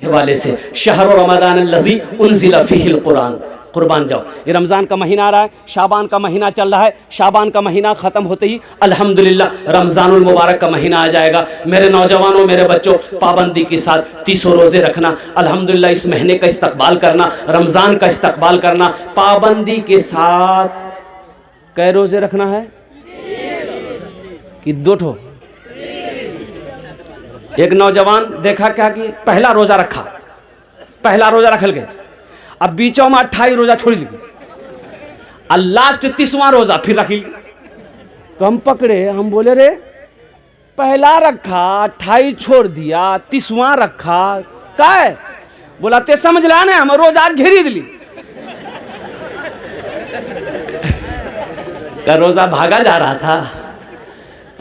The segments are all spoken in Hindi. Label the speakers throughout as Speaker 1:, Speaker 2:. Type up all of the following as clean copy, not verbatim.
Speaker 1: हवाले से शहर रमज़ान अल्लज़ी उन्ज़िला फ़ीहिल कुरान। कुर्बान जाओ, ये रमज़ान का महीना आ रहा है, शाबान का महीना चल रहा है, शाबान का महीना ख़त्म होते ही अल्हम्दुलिल्लाह रमज़ानुल मुबारक का महीना आ जाएगा। मेरे नौजवानों, मेरे बच्चों, पाबंदी के साथ 30 रोज़े रखना, अल्हम्दुलिल्लाह इस महीने का इस्तकबाल करना, रमज़ान का इस्तकबाल करना। पाबंदी के साथ कै रोज़े रखना है कि 2 ठो? एक नौजवान देखा क्या कि पहला रोज़ा रखा, पहला रोज़ा रख गए, अब बीचों में 28 रोज़ा छोड़ ली, और लास्ट 30वां रोज़ा फिर रख ली। तो हम पकड़े, हम बोले रे पहला रखा 28 छोड़ दिया, 30वां रखा का है? बोला ते समझ ला ना, हम रोज़ा घेरी दिली का रोज़ा भागा जा रहा था।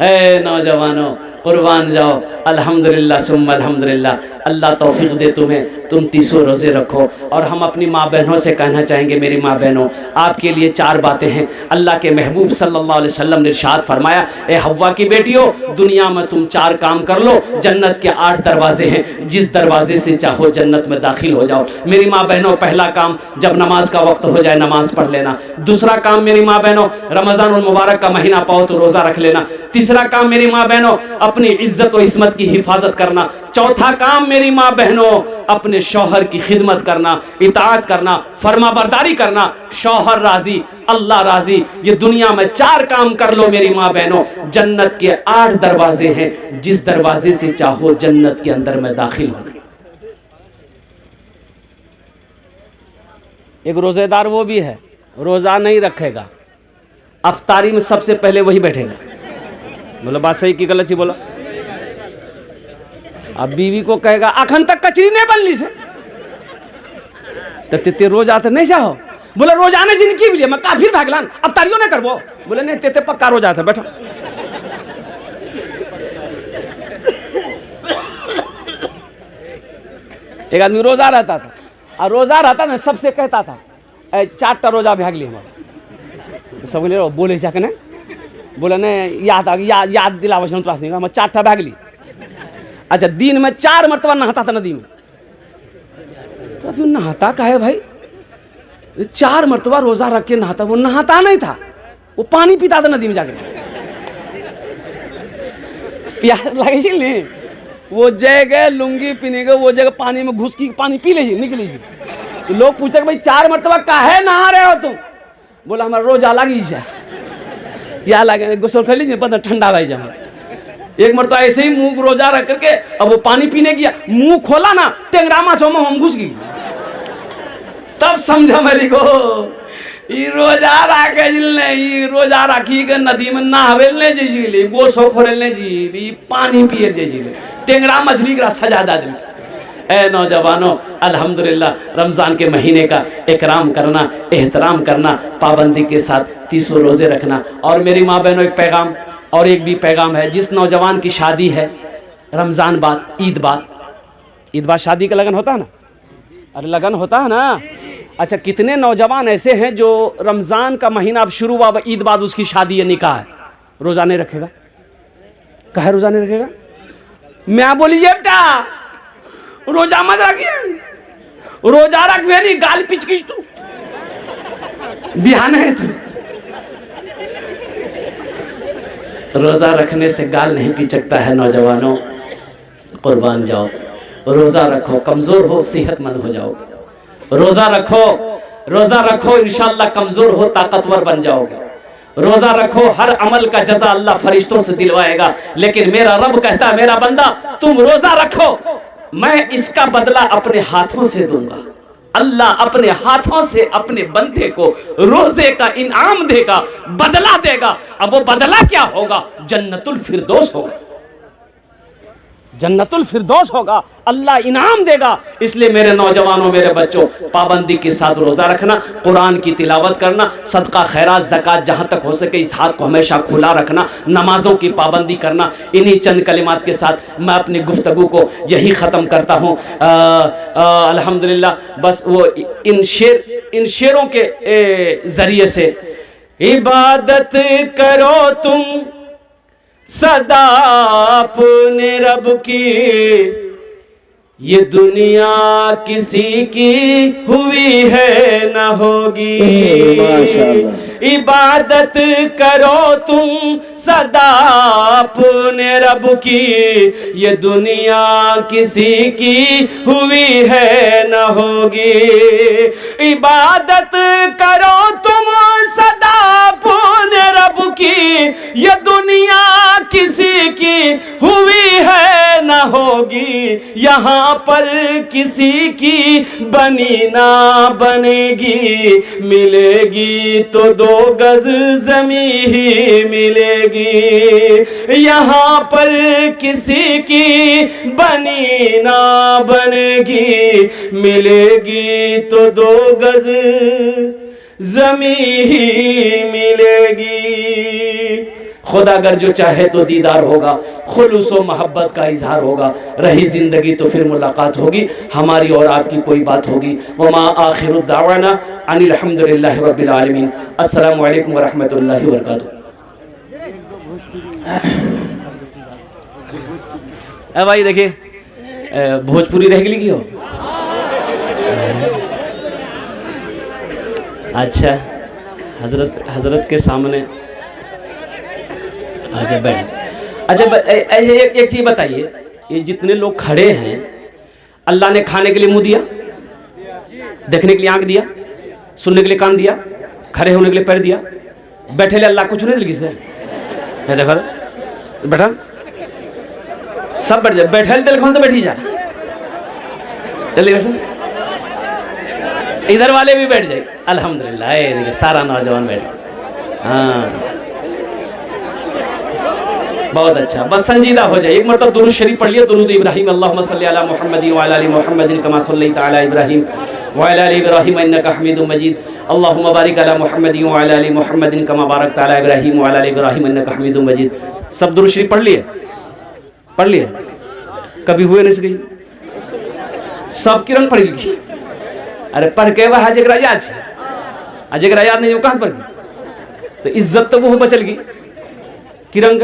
Speaker 1: ए नौजवानों, कुर्बान जाओ, अल्हम्दुलिल्लाह सुम्मा अल्हम्दुलिल्लाह, अल्लाह तौफीक दे तुम्हें, तुम 30 रोज़े रखो। और हम अपनी माँ बहनों से कहना चाहेंगे, मेरी माँ बहनों, आपके लिए 4 बातें हैं। अल्लाह के महबूब सल्लल्लाहु अलैहि वसल्लम ने इरशाद फरमाया, ए हव्वा की बेटियों, दुनिया में तुम 4 काम कर लो, जन्नत के 8 दरवाजे हैं, जिस दरवाजे से चाहो जन्नत में दाखिल हो जाओ। मेरी माँ बहनों, पहला काम, जब नमाज का वक्त हो जाए नमाज पढ़ लेना। दूसरा काम मेरी माँ बहनों, रमज़ानुल मुबारक का महीना पाओ तो रोज़ा रख लेना। तीसरा काम मेरी माँ बहनों, अपनी इज्जत और इस्मत की हिफाजत करना। चौथा काम मेरी माँ बहनों, अपने शौहर की खिदमत करना, इताअत करना, फरमाबरदारी करना। शौहर राजी, अल्लाह राजी, ये दुनिया में 4 काम कर लो मेरी माँ बहनों, जन्नत के 8 दरवाजे हैं, जिस दरवाजे से चाहो जन्नत के अंदर में दाखिल हो। एक रोजेदार वो भी है, रोजा नहीं रखेगा, अफ्तारी में सबसे पहले वही बैठेगा। बोलो बात सही की गलत ही बोला। अब बीवी को कहेगा अखन तक कचरी नहीं बनली से, तो ते रोजा तो नहीं चाहो। बोले रोजाने जिनकी भी लिए मैं काफिर भागलान, अफ्तारियों नहीं करबो। बोले नहीं, ते पक्का रोजा था, बैठो। एक आदमी रोजा रहता था, और रोजा रहता ना सबसे कहता था 4टा रोजा भाग ली हमारे। सब बोले बोले जाके ना, बोले नहीं याद दिलावा त्रास नहीं, हम 4टा भाग ली। अच्छा, दिन में 4 मरतबा नहाता था नदी में। तो तू नहाता का है भाई? 4 मरतबा रोजा रख के नहाता। वो नहाता नहीं था, वो पानी पीता था नदी में जाके। प्यास लगे नहीं, वो जगह लुंगी पीने के, वो जगह पानी में घुस की पानी पी लीजिए, निकली। तो लोग पूछते भाई 4 मरतबा काहे नहा रहे हो तुम? बोला हमारा रोजा लगी जा, या लगे गुस्सा कर लीजिए, पता ठंडा भाई जा। एक मरतबा ऐसे ही मुंह रोजा रख करके, अब वो पानी पीने गया, मुंह खोला ना, टेंगरामा चौमा हम घुस गई। तब समझा मेरी को रोजा रखे जिलने, रोजा रखी के नदी में नहावेलने जी, गोसो खोरेलने जी, पानी पिए जी, टेंगरा मछली का सजा दी। ए नौजवानों, अल्हम्दुलिल्लाह रमज़ान के महीने का इकराम करना, एहतराम करना, पाबंदी के साथ 30 रोज़े रखना। और मेरी माँ बहनों, एक पैगाम और एक भी पैगाम है। जिस नौजवान की शादी है, रमज़ान बाद, ईद बाद शादी का लगन होता है ना? अरे लगन होता है ना? अच्छा, कितने नौजवान ऐसे हैं जो रमज़ान का महीना अब शुरू हुआ, ईद बाद उसकी शादी है, निकाह है, रोज़ा नहीं रखेगा? कहे रोज़ा नहीं रखेगा? मैं बोलिए बेटा रोजा मत रखिए, रोजा रखवे नहीं, गाल पिचकिच तू बिहान है तू। रोजा रखने से गाल नहीं पिचकता है नौजवानों, कुर्बान जाओ। रोजा रखो, कमजोर हो सेहतमंद हो जाओगे। रोजा रखो इंशाअल्लाह कमजोर हो ताकतवर बन जाओगे। रोजा रखो, हर अमल का जजा अल्लाह फरिश्तों से दिलवाएगा। लेकिन मेरा रब कहता है, मेरा बंदा तुम रोजा रखो, मैं इसका बदला अपने हाथों से दूंगा। अल्लाह अपने हाथों से अपने बंदे को रोजे का इनाम देगा, बदला देगा। अब वो बदला क्या होगा? जन्नतुल फिरदौस होगा, जन्नतुल फिरदौस होगा, अल्लाह इनाम देगा। इसलिए मेरे नौजवानों, मेरे बच्चों, पाबंदी के साथ रोजा रखना, कुरान की तिलावत करना, सदका खैरात ज़कात जहाँ तक हो सके इस हाथ को हमेशा खुला रखना, नमाजों की पाबंदी करना। इन्हीं चंद कलिमात के साथ मैं अपनी गुफ्तगू को यही ख़त्म करता हूँ। अल्हम्दुलिल्लाह, बस वो इन शेरों के ज़रिए से, इबादत करो तुम सदा अपने रब की, ये दुनिया किसी की हुई है न होगी।
Speaker 2: माशाअल्लाह।
Speaker 1: इबादत करो तुम सदा अपने रब की, ये दुनिया किसी की हुई है न होगी। इबादत करो तुम सदा अपने रब की, ये दुनिया किसी की हुई है न होगी। यहाँ पर किसी की बनी ना बनेगी, मिलेगी तो 2 गज जमी ही मिलेगी। यहाँ पर किसी की बनी ना बनेगी, मिलेगी तो 2 गज जमी ही मिलेगी। खुदा अगर जो चाहे तो दीदार होगा, खुलूस व मोहब्बत का इजहार होगा। रही जिंदगी तो फिर मुलाकात होगी, हमारी और आपकी कोई बात होगी। वमा आखिरु दावाना अनिल हम्दुलिल्लाहि रब्बिल आलमीन। अस्सलामु अलैकुम व रहमतुल्लाहि व बरकातुहू। भाई देखिए, भोजपुरी रह गई हो। अच्छा, हजरत के सामने अच्छा बैठ। अच्छा एक चीज बताइए, ये जितने लोग खड़े हैं, अल्लाह ने खाने के लिए मुंह दिया, देखने के लिए आंख दिया, सुनने के लिए कान दिया, खड़े होने के लिए पैर दिया, बैठे ले अल्लाह कुछ नहीं दिल किसे। देखो बैठा, सब बैठ जाए, बैठे दिल कौन तो बैठी जा, जल्दी बैठो। इधर वाले भी बैठ जाए। अल्हम्दुलिल्लाह, देखिए सारा नौजवान बैठ। हाँ बहुत अच्छा, बस संजीदा हो जाए। एक मतलब दुरूद शरीफ पढ़ लिया, दुरूद इब्राहिम अल्लाहुम्मा सल्ली अला मुहम्मद व अला आलि मुहम्मद कमा सल्लैता अला इब्राहिम व अला आलि इब्राहिम इन्नका हमीदुम मजीद। अल्लाहुम्मा बारिक अला मुहम्मद व अला आलि मुहम्मद कमा बारकता अला इब्राहिम व अला आलि इब्राहिम इन्नका हमीदुम मजीद। सब दुरूद शरीफ पढ़ लिए? पढ़ लिए? कभी हुए नहीं सके सब की रंग पढ़ ली। अरे पढ़ के वह जगरा याद, अजगरा याद नहीं, वो कहाँ पढ़ गई? तो इज्जत तो वो बचल गई कि रंग।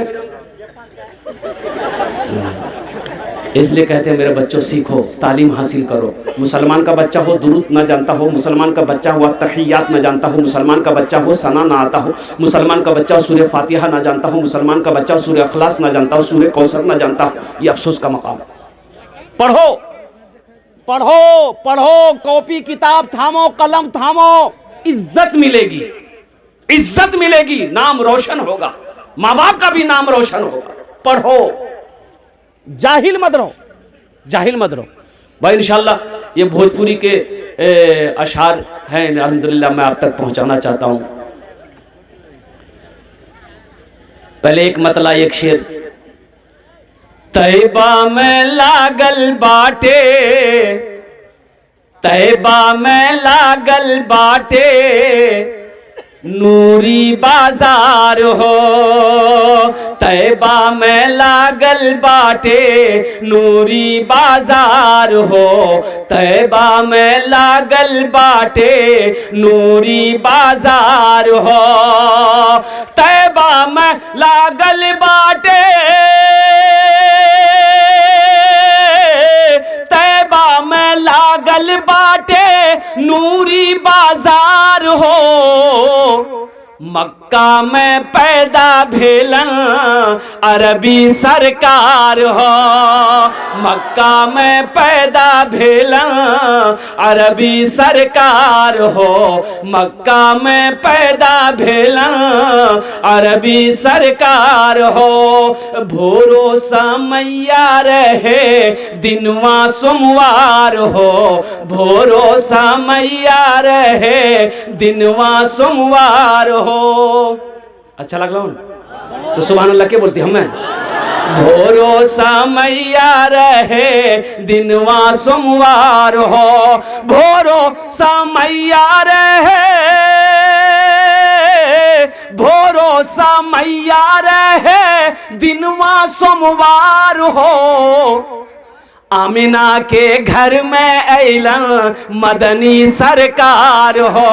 Speaker 1: इसलिए कहते हैं मेरे बच्चों सीखो, तालीम हासिल करो। मुसलमान का बच्चा हो दुरूद ना जानता हो, मुसलमान का बच्चा हुआ तहियात ना जानता हो, मुसलमान का बच्चा हो सना ना आता हो, मुसलमान का बच्चा सूरह फातिहा ना जानता हो, मुसलमान का बच्चा सूरह अखलास ना जानता हो, सूरह कौसर ना जानता हो, ये अफसोस का मकाम। पढ़ो पढ़ो पढ़ो, कॉपी किताब थामो, कलम थामो, इज्जत मिलेगी, इज्जत मिलेगी, नाम रोशन होगा, माँ बाप का भी नाम रोशन होगा। पढ़ो, जाहिल मत रहो, जाहिल मत रहो भाई। इंशाल्लाह ये भोजपुरी के अशार हैं, अल्हम्दुलिल्लाह मैं आप तक पहुंचाना चाहता हूं। पहले एक मतला, एक शेर। तैबा में लागल बाटे, तैबा में लागल बाटे, नूरी बाजार हो। तैबा में लागल बाटे, नूरी बाजार हो। तैबा में लागल बाटे, नूरी बाजार हो। तैबा में लागल बाटे, तैबा में लागल बाटे, नूरी बाजार हो। मक्का में पैदा भेलन अरबी सरकार हो। मक्का में पैदा भेलन अरबी सरकार हो। मक्का में पैदा भेलन अरबी सरकार हो। भोरो समैया रहे दिनवा सोमवार हो। भोरो समैया रहे दिनवा सोमवार हो। अच्छा लगला तो सुभान अल्लाह के बोलती हम। भोरो समैया रहे दिनवा सोमवार हो। भोरो समैया रहे, भोरो समैया रहे दिनवा सोमवार हो। आमिना के घर में ऐलन मदनी सरकार हो।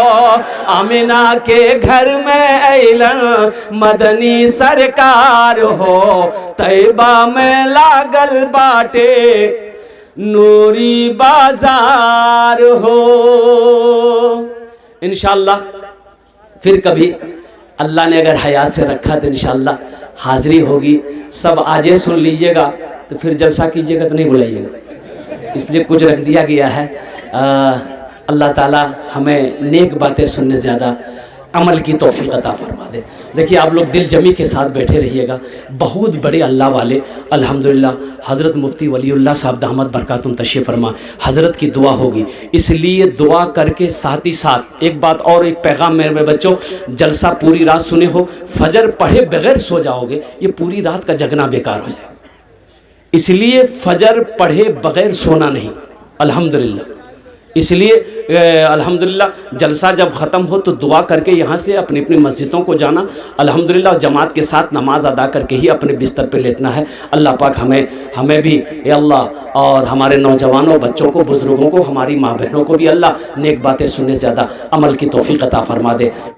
Speaker 1: आमिना के घर में ऐलन मदनी सरकार हो। तैबा में लागल बाटे, नूरी बाजार हो। इंशाअल्लाह फिर कभी अल्लाह ने अगर हयात से रखा तो इंशाअल्लाह हाज़िरी होगी। सब आजे सुन लीजिएगा, तो फिर जलसा कीजिएगा तो नहीं बुलाइएगा, इसलिए कुछ रख दिया गया है। अल्लाह ताला हमें नेक बातें सुनने ज़्यादा अमल की तौफीक अता फरमा दे। देखिए आप लोग दिल जमी के साथ बैठे रहिएगा। बहुत बड़े अल्लाह वाले अल्हम्दुलिल्लाह हज़रत मुफ्ती वलीउल्लाह साहब दामद बरकातुहुम तशरीफ़ फरमा, हज़रत की दुआ होगी, इसलिए दुआ करके साथ ही साथ एक बात और, एक पैगाम मेरे बच्चों, जलसा पूरी रात सुने हो, फजर पढ़े बगैर सो जाओगे, ये पूरी रात का जगना बेकार हो जाएगा। इसलिए फजर पढ़े बगैर सोना नहीं, अल्हम्दुलिल्लाह। इसलिए अल्हम्दुलिल्लाह जलसा जब ख़त्म हो तो दुआ करके यहाँ से अपनी अपनी मस्जिदों को जाना, अल्हम्दुलिल्लाह जमात के साथ नमाज अदा करके ही अपने बिस्तर पे लेटना है। अल्लाह पाक हमें भी ए अल्लाह, और हमारे नौजवानों, बच्चों को, बुज़ुर्गों को, हमारी माँ बहनों को भी अल्लाह नेक बातें सुनने से ज़्यादा अमल की तौफीक अता फरमा दे।